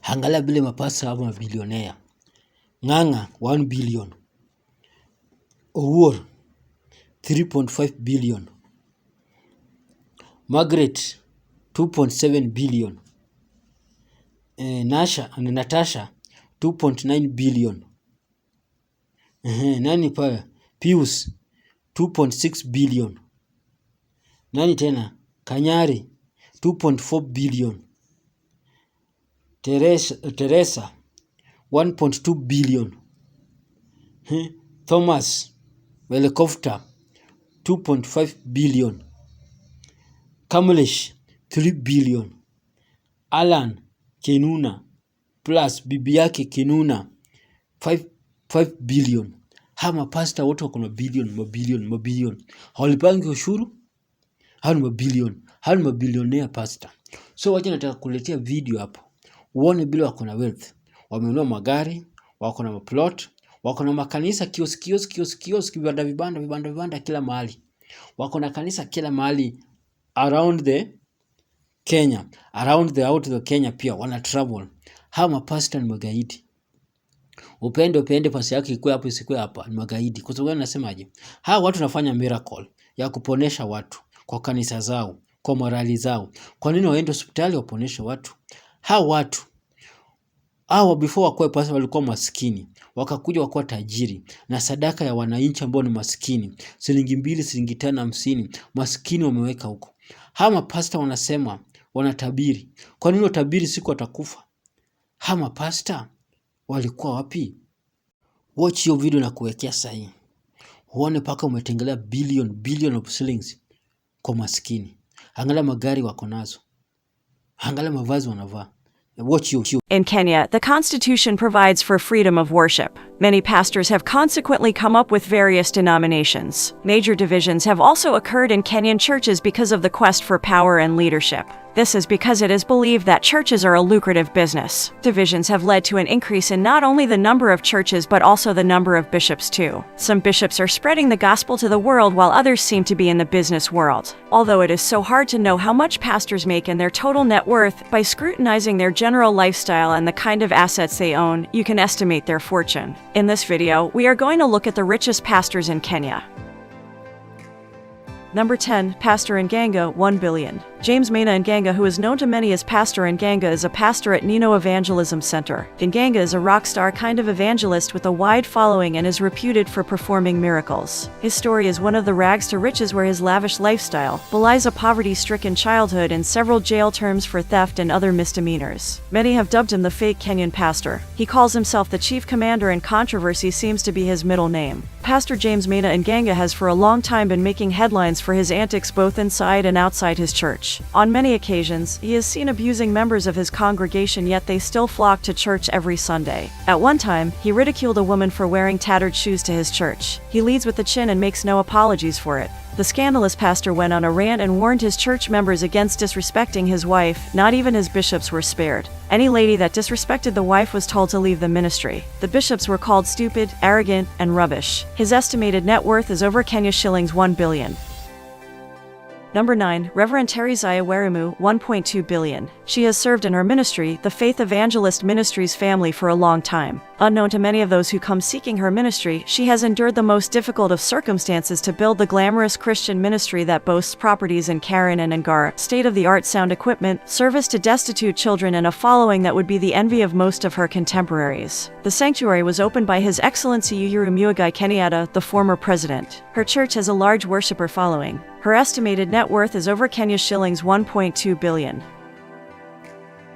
Angalia vile mapasta ama mabilionea. Ng'ang'a 1 billion. Owuor 3.5 billion. Margaret 2.7 billion. Natasha 2.9 billion. Nani pa? Pius 2.6 billion. Nani tena? Kanyari 2.4 billion. Teresa 1.2 billion. Thomas Helicopter 2.5 billion. Kamlesh 3 billion. Alan Kenuna plus bibi yake Kenuna 5 billion. Hama pasta wote wako na mabilion. Hawalipangi ushuru? Hao ni mabilion. Hao ni mabilionea pasta. So wacha nataka kuletea video hapo. Uone bila wako na wealth. Wamenunua magari, wako na maplot, wako na makanisa kioski vibanda kila mahali. Wako na kanisa kila mahali around the Kenya, out the Kenya pia wana travel. Hao mapasta ni magaidi. Upende pasi yake ikuwe hapo isikue hapa ni magaidi. Kwa sababu nasemaje? Hao watu wanafanya miracle ya kuponesha watu kwa kanisa zao, kwa morali zao. Kwa nini waende hospitali waponeshe watu? Hao watu before wakuwe pasta walikuwa maskini, wakakuja wakuwa tajiri na sadaka ya wananchi ambao ni maskini, shilingi 2, shilingi 5, 50, maskini wameweka huko. Hao mapasta wanasema wanatabiri. Kwa nini watabiri siku watakufa? Hao mapasta walikuwa wapi? Watch hiyo video na kuwekea sahihi. Uone paka umetengelea billion of shillings kwa maskini. Angalia magari wako nazo. Angalia mavazi wanavaa. Watch you. In Kenya, the Constitution provides for freedom of worship. Many pastors have consequently come up with various denominations. Major divisions have also occurred in Kenyan churches because of the quest for power and leadership. This is because it is believed that churches are a lucrative business. Divisions have led to an increase in not only the number of churches but also the number of bishops too. Some bishops are spreading the gospel to the world while others seem to be in the business world. Although it is so hard to know how much pastors make and their total net worth, by scrutinizing their general lifestyle and the kind of assets they own, you can estimate their fortune. In this video, we are going to look at the richest pastors in Kenya. Number 10, Pastor Nganga, 1 billion. James Maina Nganga, who is known to many as Pastor Nganga, is a pastor at Nino Evangelism Center. Nganga is a rock star kind of evangelist with a wide following and is reputed for performing miracles. His story is one of the rags to riches, where his lavish lifestyle belies a poverty-stricken childhood and several jail terms for theft and other misdemeanors. Many have dubbed him the fake Kenyan pastor. He calls himself the chief commander, and controversy seems to be his middle name. Pastor James Maina Nganga has for a long time been making headlines for his antics both inside and outside his church. On many occasions, he is seen abusing members of his congregation, yet they still flock to church every Sunday. At one time, he ridiculed a woman for wearing tattered shoes to his church. He leads with the chin and makes no apologies for it. The scandalous pastor went on a rant and warned his church members against disrespecting his wife. Not even his bishops were spared. Any lady that disrespected the wife was told to leave the ministry. The bishops were called stupid, arrogant, and rubbish. His estimated net worth is over Kenya shillings 1 billion. Number 9, Reverend Tereziah Werimu, 1.2 billion. She has served in her ministry, the Faith Evangelist Ministries family, for a long time. Unknown to many of those who come seeking her ministry, she has endured the most difficult of circumstances to build the glamorous Christian ministry that boasts properties in Karen and Ngara, state-of-the-art sound equipment, service to destitute children, and a following that would be the envy of most of her contemporaries. The sanctuary was opened by His Excellency Uhuru Muigai Kenyatta, the former president. Her church has a large worshipper following. Her estimated net worth is over Kenya shillings 1.2 billion.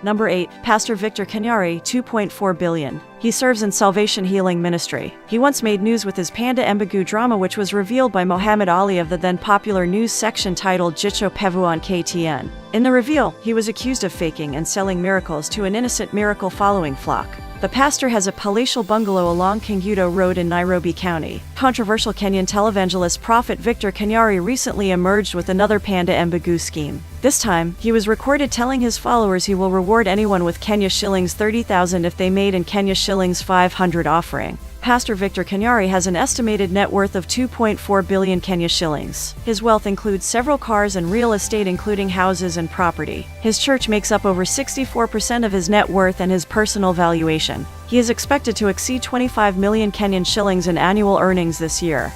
Number 8, Pastor Victor Kenyari, 2.4 billion. He serves in Salvation Healing Ministry. He once made news with his Panda Embagu drama, which was revealed by Muhammad Ali of the then popular news section titled Jicho Pevu on KTN. In the reveal, he was accused of faking and selling miracles to an innocent miracle following flock. The pastor has a palatial bungalow along Kingudo Road in Nairobi County. Controversial Kenyan televangelist Prophet Victor Kenyari recently emerged with another Panda Embagu scheme. This time, he was recorded telling his followers he will reward anyone with Kenya shillings 30,000 if they made in Kenya shillings 500 offering. Pastor Victor Kanyari has an estimated net worth of 2.4 billion Kenya shillings. His wealth includes several cars and real estate including houses and property. His church makes up over 64% of his net worth and his personal valuation. He is expected to exceed 25 million Kenyan shillings in annual earnings this year.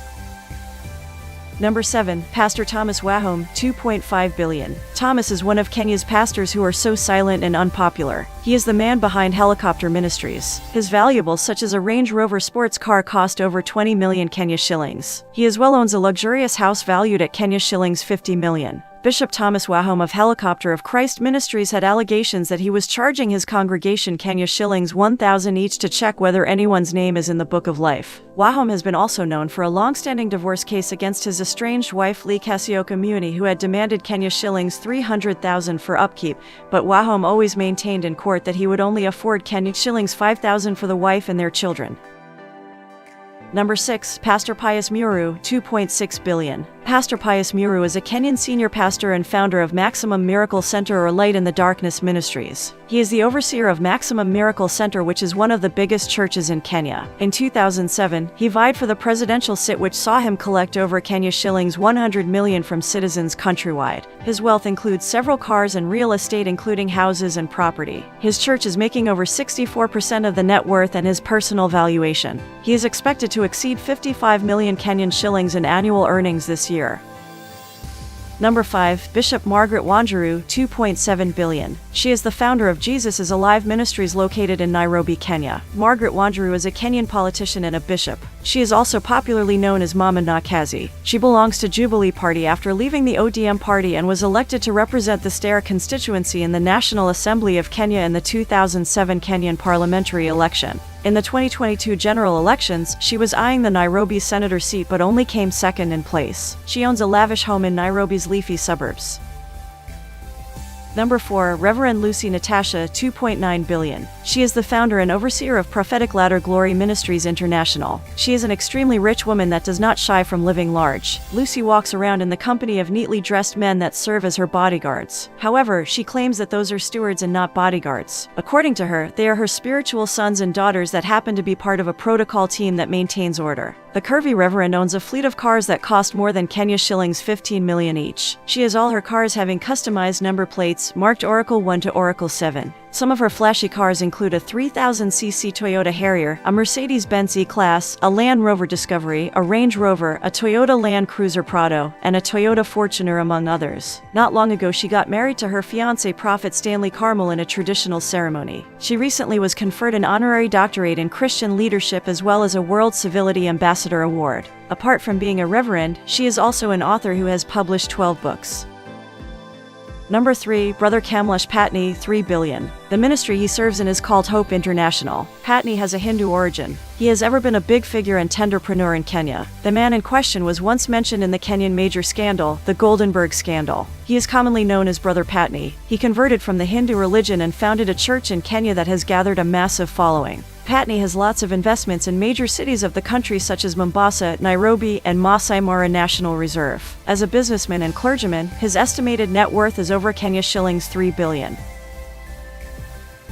Number 7. Pastor Thomas Wahome, 2.5 billion. Thomas is one of Kenya's pastors who are so silent and unpopular. He is the man behind Helicopter Ministries. His valuables such as a Range Rover sports car cost over 20 million Kenya shillings. He as well owns a luxurious house valued at Kenya shillings 50 million. Bishop Thomas Wahome of Helicopter of Christ Ministries had allegations that he was charging his congregation Kenya shillings 1,000 each to check whether anyone's name is in the Book of Life. Wahome has been also known for a long-standing divorce case against his estranged wife Lee Kasioka Muni, who had demanded Kenya shillings 300,000 for upkeep, but Wahome always maintained in court that he would only afford Kenya shillings 5,000 for the wife and their children. Number 6. Pastor Pius Muru, 2.6 billion. Pastor Pius Muru is a Kenyan senior pastor and founder of Maximum Miracle Center or Light in the Darkness Ministries. He is the overseer of Maximum Miracle Center, which is one of the biggest churches in Kenya. In 2007, he vied for the presidential seat, which saw him collect over Kenya shillings 100 million from citizens countrywide. His wealth includes several cars and real estate including houses and property. His church is making over 64% of the net worth and his personal valuation. He is expected to exceed 55 million Kenyan shillings in annual earnings this year. Number 5. Bishop Margaret Wanjiru, 2.7 billion. She is the founder of Jesus is Alive Ministries located in Nairobi, Kenya. Margaret Wanjiru is a Kenyan politician and a bishop. She is also popularly known as Mama na Kazi. She belongs to Jubilee Party after leaving the ODM party and was elected to represent the Stara constituency in the National Assembly of Kenya in the 2007 Kenyan parliamentary election. In the 2022 general elections, she was eyeing the Nairobi senator seat but only came second in place. She owns a lavish home in Nairobi's leafy suburbs. Number 4. Reverend Lucy Natasha, 2.9 billion. She is the founder and overseer of Prophetic Ladder Glory Ministries International. She is an extremely rich woman that does not shy from living large. Lucy walks around in the company of neatly dressed men that serve as her bodyguards. However, she claims that those are stewards and not bodyguards. According to her, they are her spiritual sons and daughters that happen to be part of a protocol team that maintains order. The curvy reverend owns a fleet of cars that cost more than Kenya shillings 15 million each. She has all her cars having customized number plates marked Oracle 1 to Oracle 7. Some of her flashy cars include a 3000cc Toyota Harrier, a Mercedes-Benz E-Class, a Land Rover Discovery, a Range Rover, a Toyota Land Cruiser Prado, and a Toyota Fortuner among others. Not long ago she got married to her fiancé Prophet Stanley Carmel in a traditional ceremony. She recently was conferred an honorary doctorate in Christian leadership as well as a World Civility Ambassador Award. Apart from being a reverend, she is also an author who has published 12 books. Number 3. Brother Kamlesh Patni, 3 billion. The ministry he serves in is called Hope International. Patni has a Hindu origin. He has ever been a big figure and tenderpreneur in Kenya. The man in question was once mentioned in the Kenyan major scandal, the Goldenberg scandal. He is commonly known as Brother Patni. He converted from the Hindu religion and founded a church in Kenya that has gathered a massive following. Patni has lots of investments in major cities of the country such as Mombasa, Nairobi, and Masai Mara National Reserve. As a businessman and clergyman, his estimated net worth is over Kenya shillings 3 billion.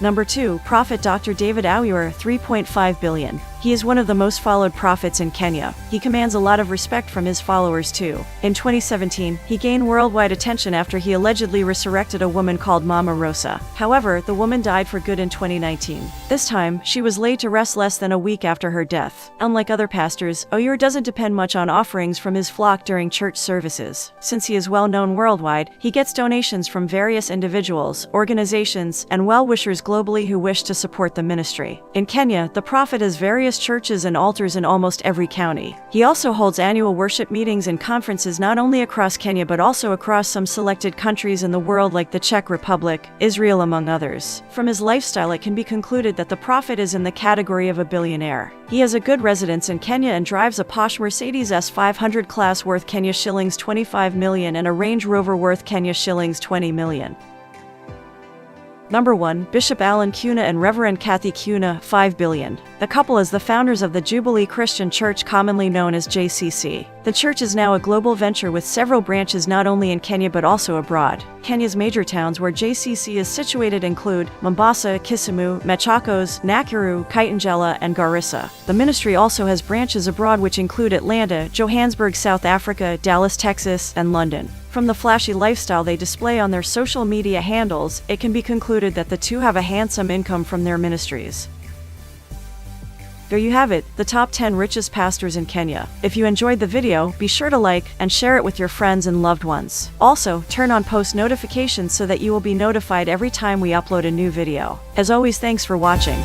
Number 2. Prophet Dr. David Awiwer, 3.5 billion. He is one of the most followed prophets in Kenya. He commands a lot of respect from his followers too. In 2017, he gained worldwide attention after he allegedly resurrected a woman called Mama Rosa. However, the woman died for good in 2019. This time, she was laid to rest less than a week after her death. Unlike other pastors, Awiwer doesn't depend much on offerings from his flock during church services. Since he is well known worldwide, he gets donations from various individuals, organizations, and well-wishers globally who wish to support the ministry. In Kenya, the prophet has various churches and altars in almost every county. He also holds annual worship meetings and conferences not only across Kenya but also across some selected countries in the world like the Czech Republic, Israel among others. From his lifestyle it can be concluded that the prophet is in the category of a billionaire. He has a good residence in Kenya and drives a posh Mercedes S500 class worth Kenya shillings 25 million and a Range Rover worth Kenya shillings 20 million. Number 1. Bishop Alan Kuna and Reverend Kathy Kuna, 5 billion. The couple is the founders of the Jubilee Christian Church, commonly known as JCC. The church is now a global venture with several branches not only in Kenya but also abroad. Kenya's major towns where JCC is situated include Mombasa, Kisumu, Machakos, Nakuru, Kitengela, and Garissa. The ministry also has branches abroad which include Atlanta, Johannesburg, South Africa, Dallas, Texas, and London. From the flashy lifestyle they display on their social media handles, it can be concluded that the two have a handsome income from their ministries. There you have it, the top 10 richest pastors in Kenya. If you enjoyed the video, be sure to like and share it with your friends and loved ones. Also, turn on post notifications so that you will be notified every time we upload a new video. As always, thanks for watching.